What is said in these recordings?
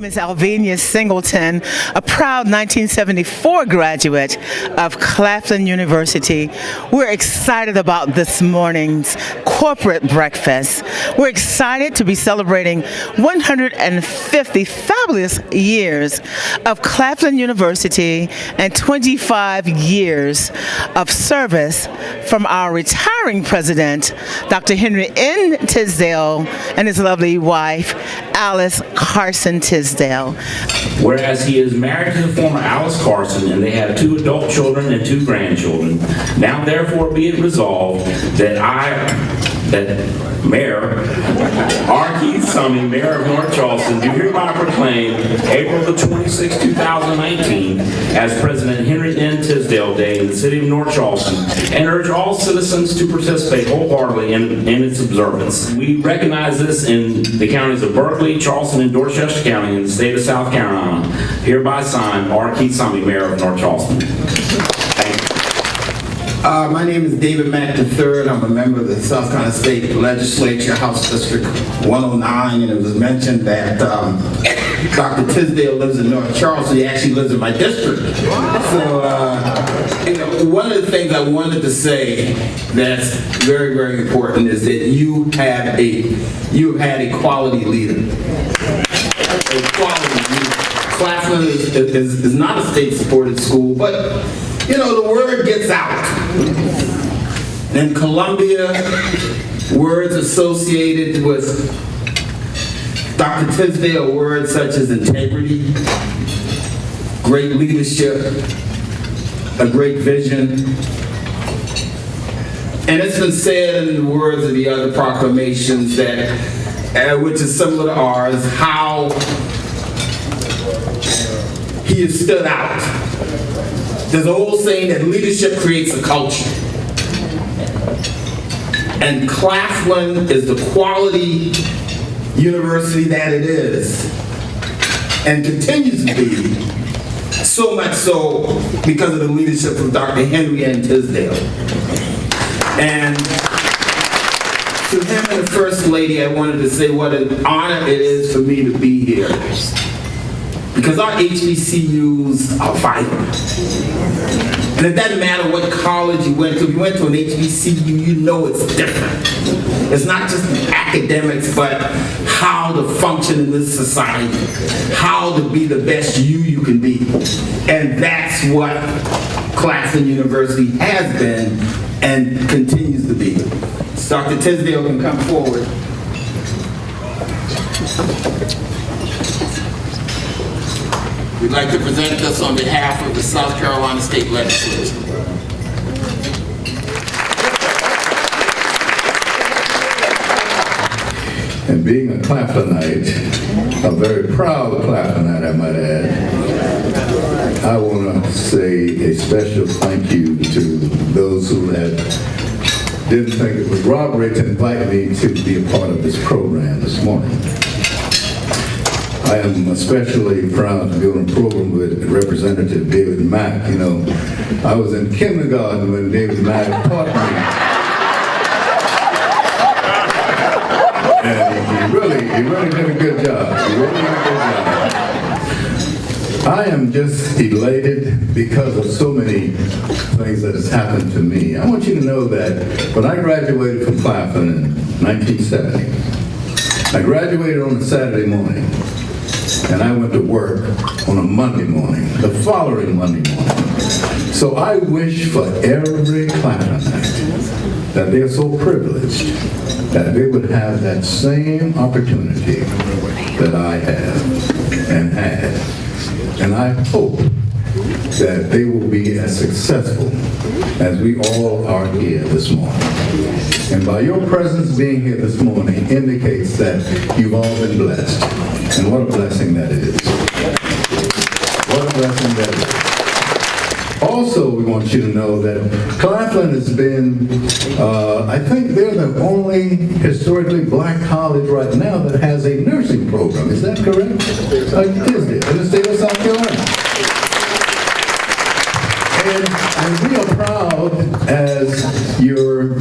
is Alvenia Singleton, a proud 1974 graduate of Claflin University. We're excited about this morning's corporate breakfast. We're excited to be celebrating 150 fabulous years of Claflin University and 25 years of service from our retiring president, Dr. Henry N. Tisdale, and his lovely wife, Alice Carson Tisdale. Whereas he is married to the former Alice Carson, and they have 2 adult children and 2 grandchildren, now therefore be it resolved that Mayor R. Keith Summey, Mayor of North Charleston, do hereby proclaim April the 26th, 2019 as President Henry N. Tisdale Day in the city of North Charleston, and urge all citizens to participate wholeheartedly in its observance. We recognize this in the counties of Berkeley, Charleston, and Dorchester County in the state of South Carolina. Hereby signed, R. Keith Summey, Mayor of North Charleston. My name is David Mack III. I'm a member of the South Carolina State Legislature, House District 109, and it was mentioned that Dr. Tisdale lives in North Charleston. He actually lives in my district. So, one of the things I wanted to say that's very, very important is that you have had a quality leader. A quality leader. Claflin is not a state-supported school, but the word gets out. In Columbia, words associated with Dr. Tisdale, words such as integrity, great leadership, a great vision. And it's been said in the words of the other proclamations that, which is similar to ours, how he has stood out. There's an old saying that leadership creates a culture. And Claflin is the quality university that it is and continues to be, so much so because of the leadership of Dr. Henry N. Tisdale. And to him and the First Lady, I wanted to say what an honor it is for me to be here. Because our HBCUs are vital. And it doesn't matter what college you went to. If you went to an HBCU, you know it's different. It's not just the academics, but how to function in this society, how to be the best you can be. And that's what Claflin University has been and continues to be. So Dr. Tisdale can come forward. We'd like to present this on behalf of the South Carolina State Legislature. And being a Claflinite, a very proud Claflinite, I might add, I want to say a special thank you to those who didn't think it was robbery to invite me to be a part of this program this morning. I am especially proud to be on a program with Representative David Mack. I was in kindergarten when David Mack taught me. And he really did a good job. I am just elated because of so many things that has happened to me. I want you to know that when I graduated from Claflin in 1970, I graduated on a Saturday morning. And I went to work on a Monday morning, the following Monday morning. So I wish for every Claflinite that they're so privileged that they would have that same opportunity that I have and had. And I hope that they will be as successful as we all are here this morning. And by your presence being here this morning indicates that you've all been blessed. And what a blessing that is. What a blessing that is. Also, we want you to know that Claflin has been, I think they're the only historically black college right now that has a nursing program. Is that correct? It is in the state of South Carolina. And we are proud as your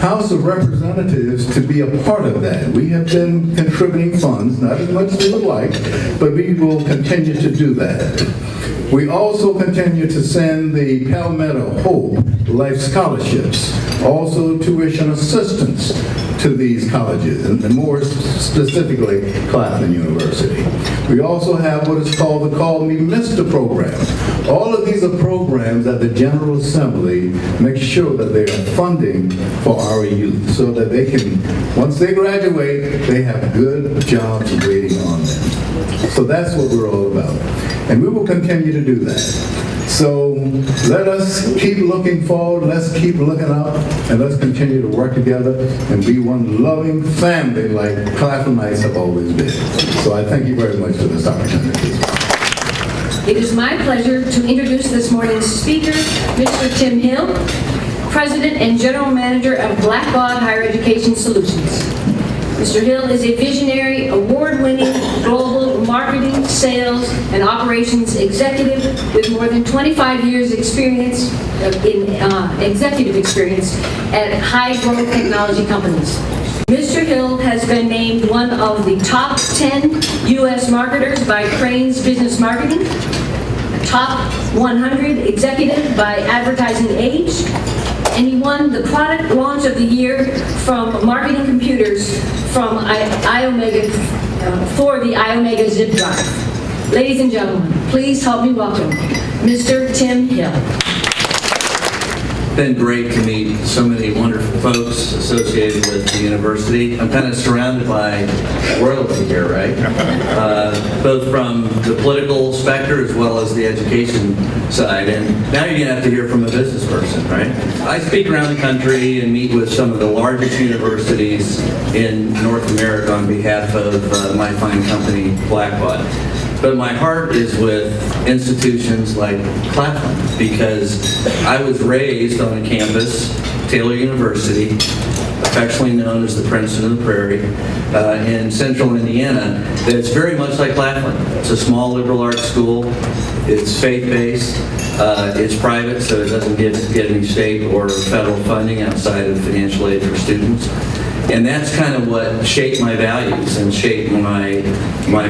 House of Representatives to be a part of that. We have been contributing funds, not as much as we would like, but we will continue to do that. We also continue to send the Palmetto Hope Life Scholarships, also tuition assistance to these colleges, and more specifically, Claflin University. We also have what is called the Call Me Mr. program. All of these are programs that the General Assembly makes sure that they are funding for our youth so that they can, once they graduate, they have good jobs waiting on them. So that's what we're all about. And we will continue to do that. So let us keep looking forward, let's keep looking up, and let's continue to work together and be one loving family like Claflinites have always been. So I thank you very much for this opportunity. It is my pleasure to introduce this morning's speaker, Mr. Tim Hill, President and General Manager of Blackbaud Higher Education Solutions. Mr. Hill is a visionary, award-winning global marketing, sales, and operations executive with more than 25 years experience in executive experience at high-growth technology companies. Mr. Hill has been named one of the top 10 U.S. marketers by Crane's Business Marketing, top 100 executive by Advertising Age, and he won the Product Launch of the Year from Marketing Computers from iOmega for the iOmega Zip Drive. Ladies and gentlemen, please help me welcome Mr. Tim Hill. Been great to meet so many wonderful folks associated with the university. I'm kind of surrounded by royalty here, right? Both from the political specter as well as the education side. And now you're going to have to hear from a business person, right? I speak around the country and meet with some of the largest universities in North America on behalf of my fine company, Blackbaud. But my heart is with institutions like Claflin because I was raised on a campus, Taylor University, affectionately known as the Princeton of the Prairie, in central Indiana, that's very much like Claflin. It's a small liberal arts school. It's faith-based. It's private, so it doesn't get any state or federal funding outside of financial aid for students. And that's kind of what shaped my values and shaped my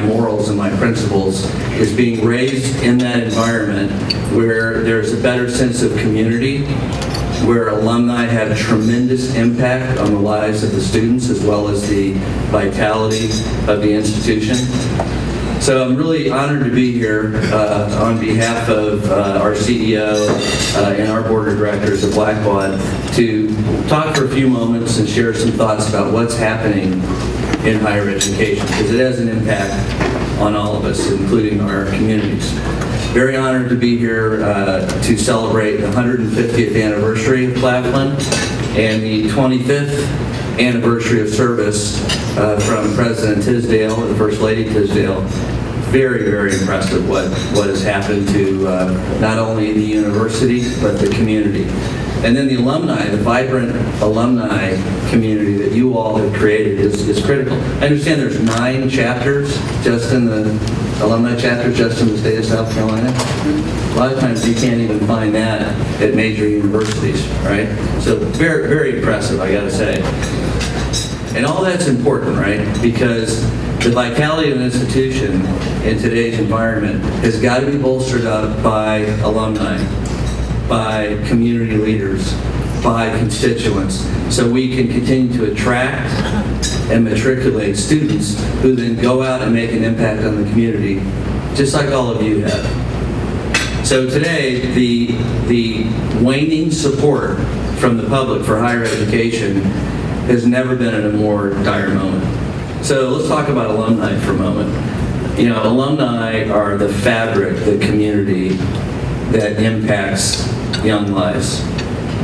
morals and my principles, is being raised in that environment where there's a better sense of community, where alumni have tremendous impact on the lives of the students as well as the vitality of the institution. So I'm really honored to be here on behalf of our CEO and our board of directors of Blackbaud to talk for a few moments and share some thoughts about what's happening in higher education, because it has an impact on all of us, including our communities. Very honored to be here to celebrate the 150th anniversary of Claflin and the 25th anniversary of service from President Tisdale and First Lady Tisdale. Very, very impressive what has happened to not only the university, but the community. And then the alumni, the vibrant alumni community that you all have created is critical. I understand there's 9 chapters just in the alumni chapters just in the state of South Carolina. A lot of times you can't even find that at major universities, right? So very, very impressive, I gotta say. And all that's important, right? Because the vitality of an institution in today's environment has got to be bolstered up by alumni, by community leaders, by constituents, so we can continue to attract and matriculate students who then go out and make an impact on the community, just like all of you have. So today, the waning support from the public for higher education has never been in a more dire moment. So let's talk about alumni for a moment. You know, alumni are the fabric, the community that impacts young lives.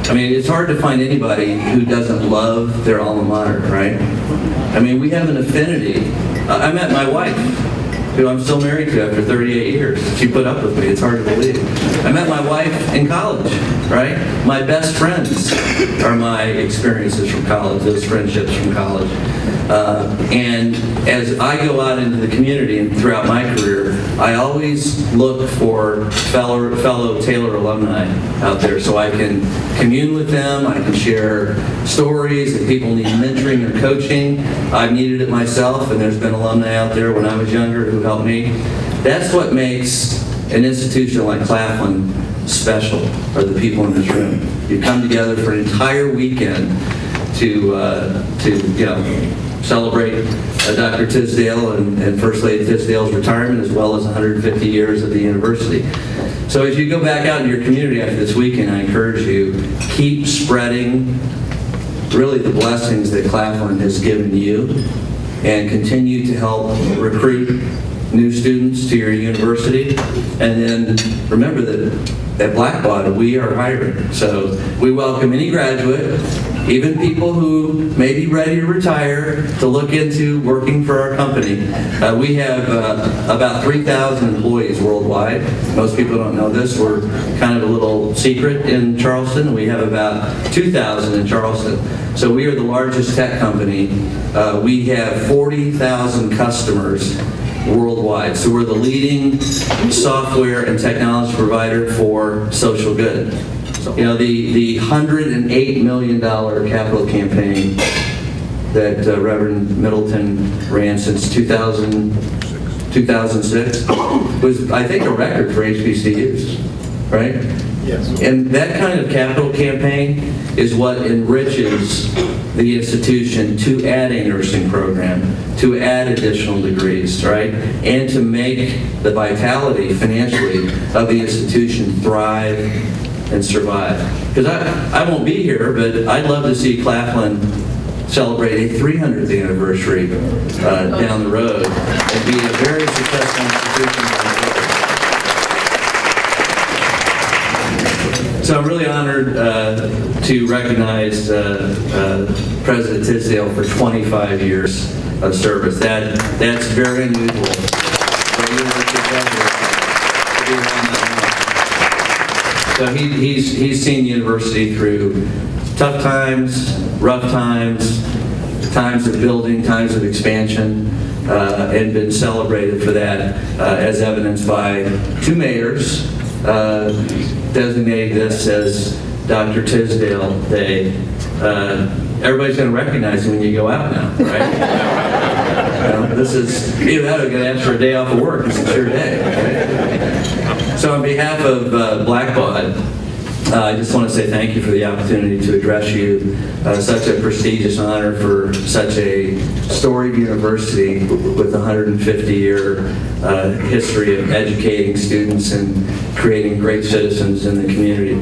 I mean, it's hard to find anybody who doesn't love their alma mater, right? I mean, we have an affinity. I met my wife, who I'm still married to after 38 years. She put up with me. It's hard to believe. I met my wife in college. right? My best friends are my experiences from college, those friendships from college. And as I go out into the community and throughout my career, I always look for fellow Taylor alumni out there so I can commune with them, I can share stories. If people need mentoring or coaching, I've needed it myself, and there's been alumni out there when I was younger who helped me. That's what makes an institution like Claflin special, are the people in this room. You come together for an entire weekend to celebrate Dr. Tisdale and First Lady Tisdale's retirement, as well as 150 years of the university. So as you go back out in your community after this weekend, I encourage you, keep spreading really the blessings that Claflin has given you, and continue to help recruit new students to your university. And then remember that at Blackbaud, we are hiring. So we welcome any graduate, even people who may be ready to retire, to look into working for our company. We have about 3,000 employees worldwide. Most people don't know this. We're kind of a little secret in Charleston. We have about 2,000 in Charleston. So we are the largest tech company. We have 40,000 customers worldwide. So we're the leading software and technology provider for social good. You know, the $108 million capital campaign that Reverend Middleton ran since 2006 was, I think, a record for HBCUs, right? Yes. And that kind of capital campaign is what enriches the institution to add a nursing program, to add additional degrees, right? And to make the vitality financially of the institution thrive and survive. Because I won't be here, but I'd love to see Claflin celebrate a 300th anniversary down the road and be a very successful institution going forward. So I'm really honored to recognize President Tisdale for 25 years of service. That's very unusual for a university president to be around that long. So he's seen the university through tough times, rough times, times of building, times of expansion, and been celebrated for that, as evidenced by two mayors designating this as Dr. Tisdale Day. Everybody's going to recognize him when you go out now, right? This is, either that or going to ask for a day off of work. It's your day. Right? So on behalf of Blackbaud, I just want to say thank you for the opportunity to address you. Such a prestigious honor for such a storied university with a 150-year history of educating students and creating great citizens in the community.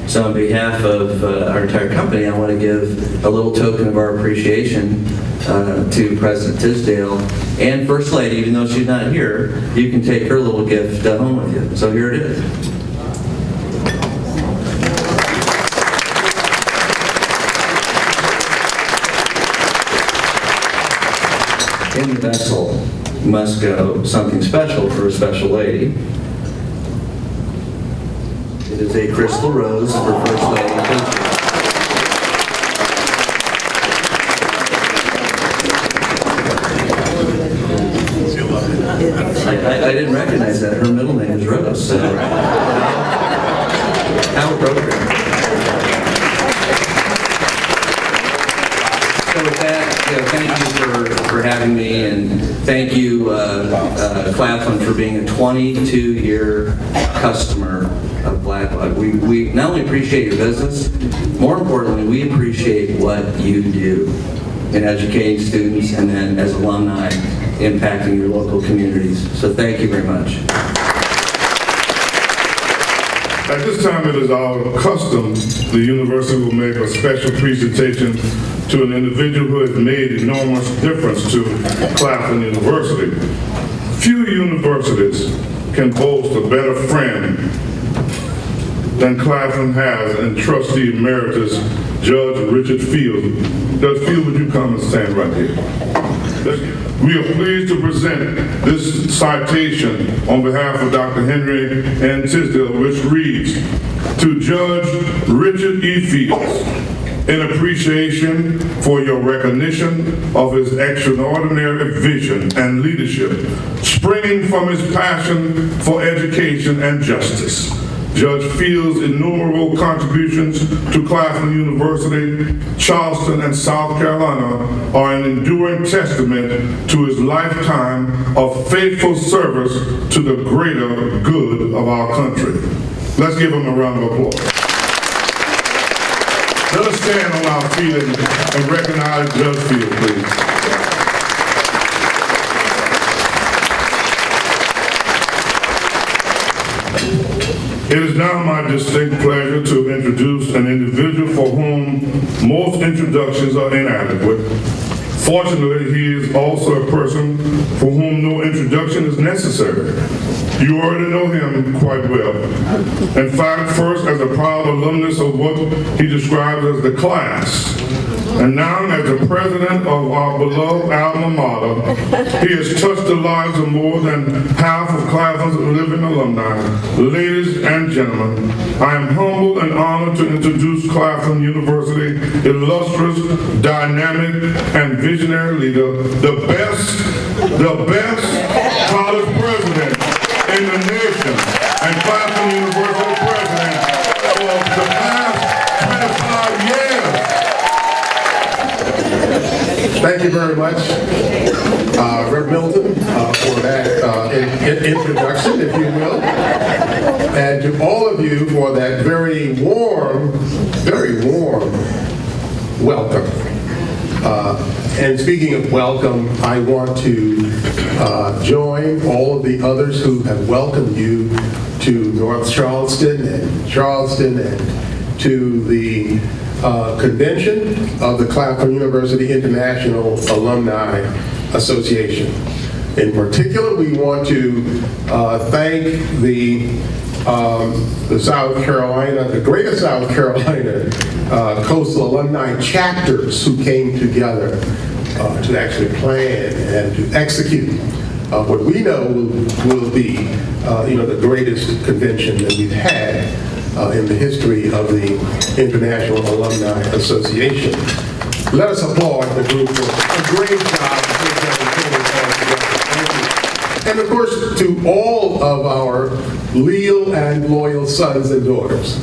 So on behalf of our entire company, I want to give a little token of our appreciation to President Tisdale and First Lady. Even though she's not here, you can take her little gift home with you. So here it is. In the vessel must go something special for a special lady. It is a crystal rose for First Lady. I didn't recognize that. Her middle name is Rose. So how appropriate. So with that, thank you for having me, and thank you, Claflin, for being a 22-year customer of Blackbaud. We not only appreciate your business, more importantly, we appreciate what you do in educating students and then as alumni impacting your local communities. So thank you very much. At this time, it is our custom the university will make a special presentation to an individual who has made enormous difference to Claflin University. Few universities can boast a better friend than Claflin has in Trustee Emeritus Judge Richard Field. Judge Field, would you come and stand right here? We are pleased to present this citation on behalf of Dr. Henry N. Tisdale, which reads, to Judge Richard E. Fields, in appreciation for your recognition of his extraordinary vision and leadership, springing from his passion for education and justice. Judge Fields' innumerable contributions to Claflin University, Charleston, and South Carolina are an enduring testament to his lifetime of faithful service to the greater good of our country. Let's give him a round of applause. Let us stand on our feet and recognize Judge Fields, please. It is now my distinct pleasure to introduce an individual for whom most introductions are inadequate. Fortunately, he is also a person for whom no introduction is necessary. You already know him quite well. In fact, first as a proud alumnus of what he describes as the class, and now as the president of our beloved alma mater, he has touched the lives of more than half of Claflin's living alumni. Ladies and gentlemen, I am humbled and honored to introduce Claflin University illustrious, dynamic, and visionary leader, the best college president in the nation, and Claflin University president for the past 25 years. Thank you very much, Reverend Milton, for that introduction, if you will, and to all of you for that very warm welcome. And speaking of welcome, I want to join all of the others who have welcomed you to North Charleston and to the convention of the Claflin University International Alumni Association. In particular, we want to thank the South Carolina, the greater South Carolina coastal alumni chapters who came together to actually plan and to execute what we know will be, the greatest convention that we've had in the history of the International Alumni Association. Let us applaud the group for a great job. Thank you. And of course, to all of our leal and loyal sons and daughters,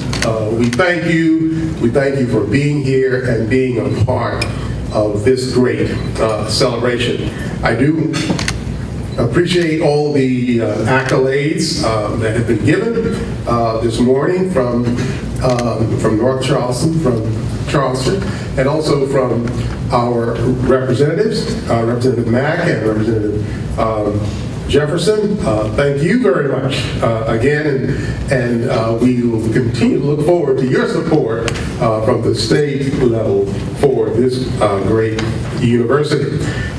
we thank you. We thank you for being here and being a part of this great celebration. I do appreciate all the accolades that have been given this morning from North Charleston, from Charleston, and also from our representatives, Representative Mack and Representative Jefferson. Thank you very much again, and we will continue to look forward to your support from the state level for this great university.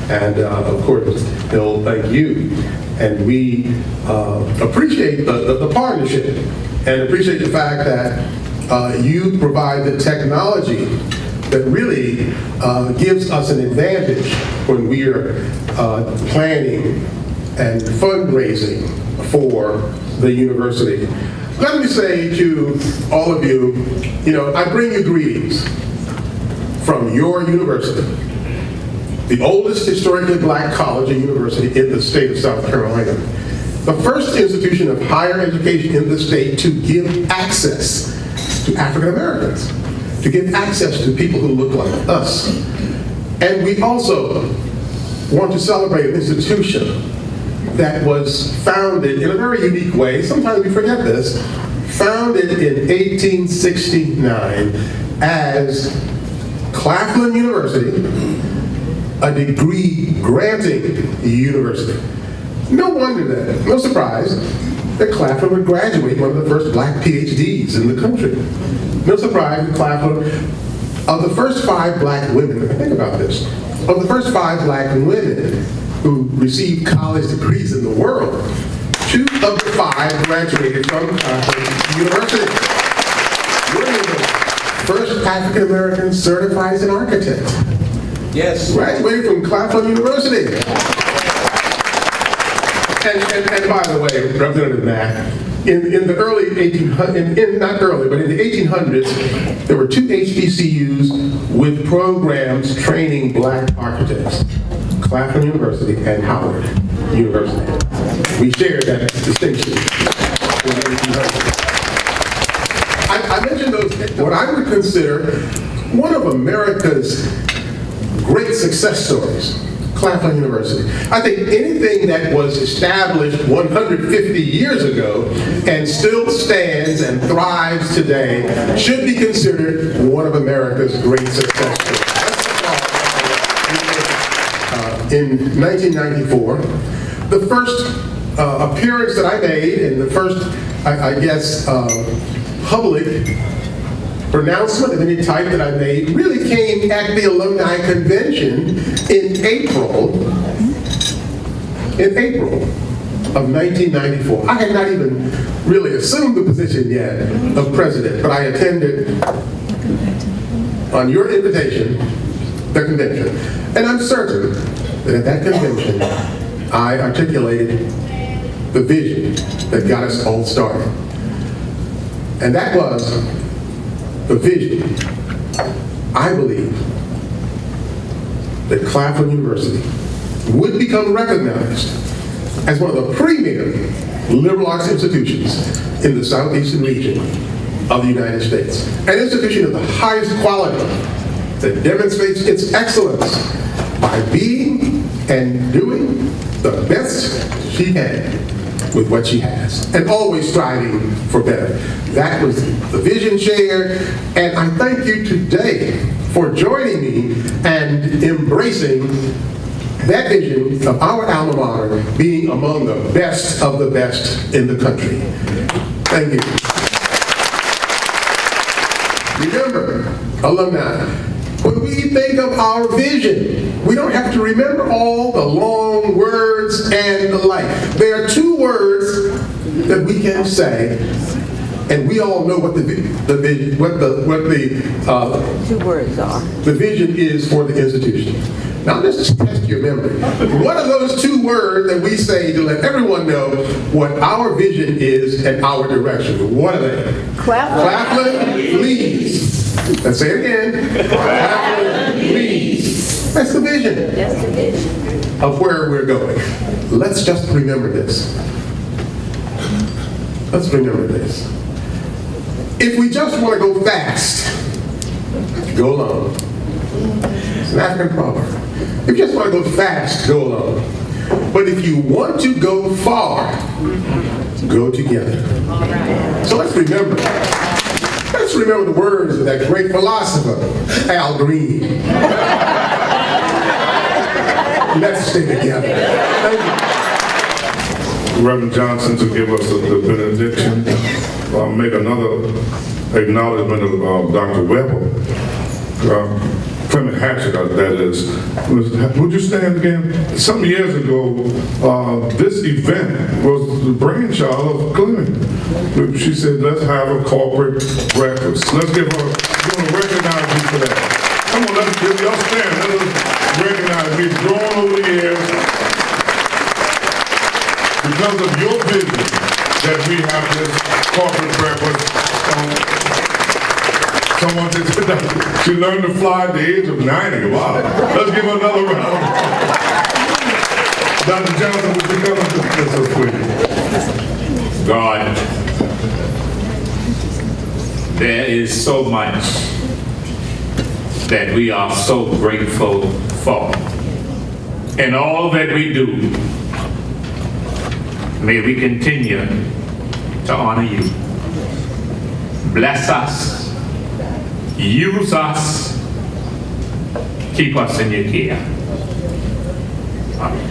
And of course, Bill, thank you. And we appreciate the partnership and appreciate the fact that you provide the technology that really gives us an advantage when we are planning and fundraising for the university. Let me say to all of you, I bring you greetings from your university, the oldest historically black college and university in the state of South Carolina, the first institution of higher education in the state to give access to African Americans, to give access to people who look like us. And we also want to celebrate an institution that was founded in a very unique way, sometimes we forget this, founded in 1869 as Claflin University, a degree-granting university. No wonder then, no surprise, that Claflin would graduate one of the first black PhDs in the country. No surprise that Claflin, of the first 5 black women, think about this, of the first 5 black women who received college degrees in the world, 2 of the 5 graduated from Claflin University. We're the first African American certified as an architect. Yes. Graduated from Claflin University. And by the way, Representative Mack, in the early 1800s, not early, but in the 1800s, there were 2 HBCUs with programs training black architects, Claflin University and Howard University. We shared that distinction in the 1800s. I mentioned those, what I would consider one of America's great success stories, Claflin University. I think anything that was established 150 years ago and still stands and thrives today should be considered one of America's great success stories. In 1994, the first appearance that I made and the first, I guess, public pronouncement of any type that I made really came at the Alumni Convention in April of 1994. I had not even really assumed the position yet of president, but I attended on your invitation, the convention. And I'm certain that at that convention, I articulated the vision that got us all started. And that was the vision, I believe, that Claflin University would become recognized as one of the premier liberal arts institutions in the southeastern region of the United States. An institution of the highest quality that demonstrates its excellence by being and doing the best she can with what she has, and always striving for better. That was the vision shared, and I thank you today for joining me and embracing that vision of our alma mater being among the best of the best in the country. Thank you. Remember, alumni, when we think of our vision, we don't have to remember all the long words and the like. There are 2 words that we can say, and we all know what the vision, what the 2 words are. The vision is for the institution. Now let's just test your memory. What are those 2 words that we say to let everyone know what our vision is and our direction? What are they? Claflin leads. Let's say it again. Claflin leads. That's the vision. That's the vision. Of where we're going. Let's just remember this. Let's remember this. If we just want to go fast, go alone. It's an African proverb. If you just want to go fast, go alone. But if you want to go far, go together. So let's remember. Let's remember the words of that great philosopher, Al Green. Let's stay together. Thank you. Reverend Johnson to give us the benediction. I'll make another acknowledgement of Dr. Weber. Clement Hatchett, that is. Would you stand again? Some years ago, this event was the brainchild of Clement. She said, let's have a corporate breakfast. Let's give her, recognize you for that. Come on, let's give y'all stand. Let us recognize we've grown over the years because of your vision that we have this corporate breakfast. Someone said she learned to fly at the age of 90. Wow. Let's give her another round. Dr. Johnson, would you come and do this so quickly? God, there is so much that we are so grateful for. In all that we do, may we continue to honor you. Bless us. Use us. Keep us in your care. Amen.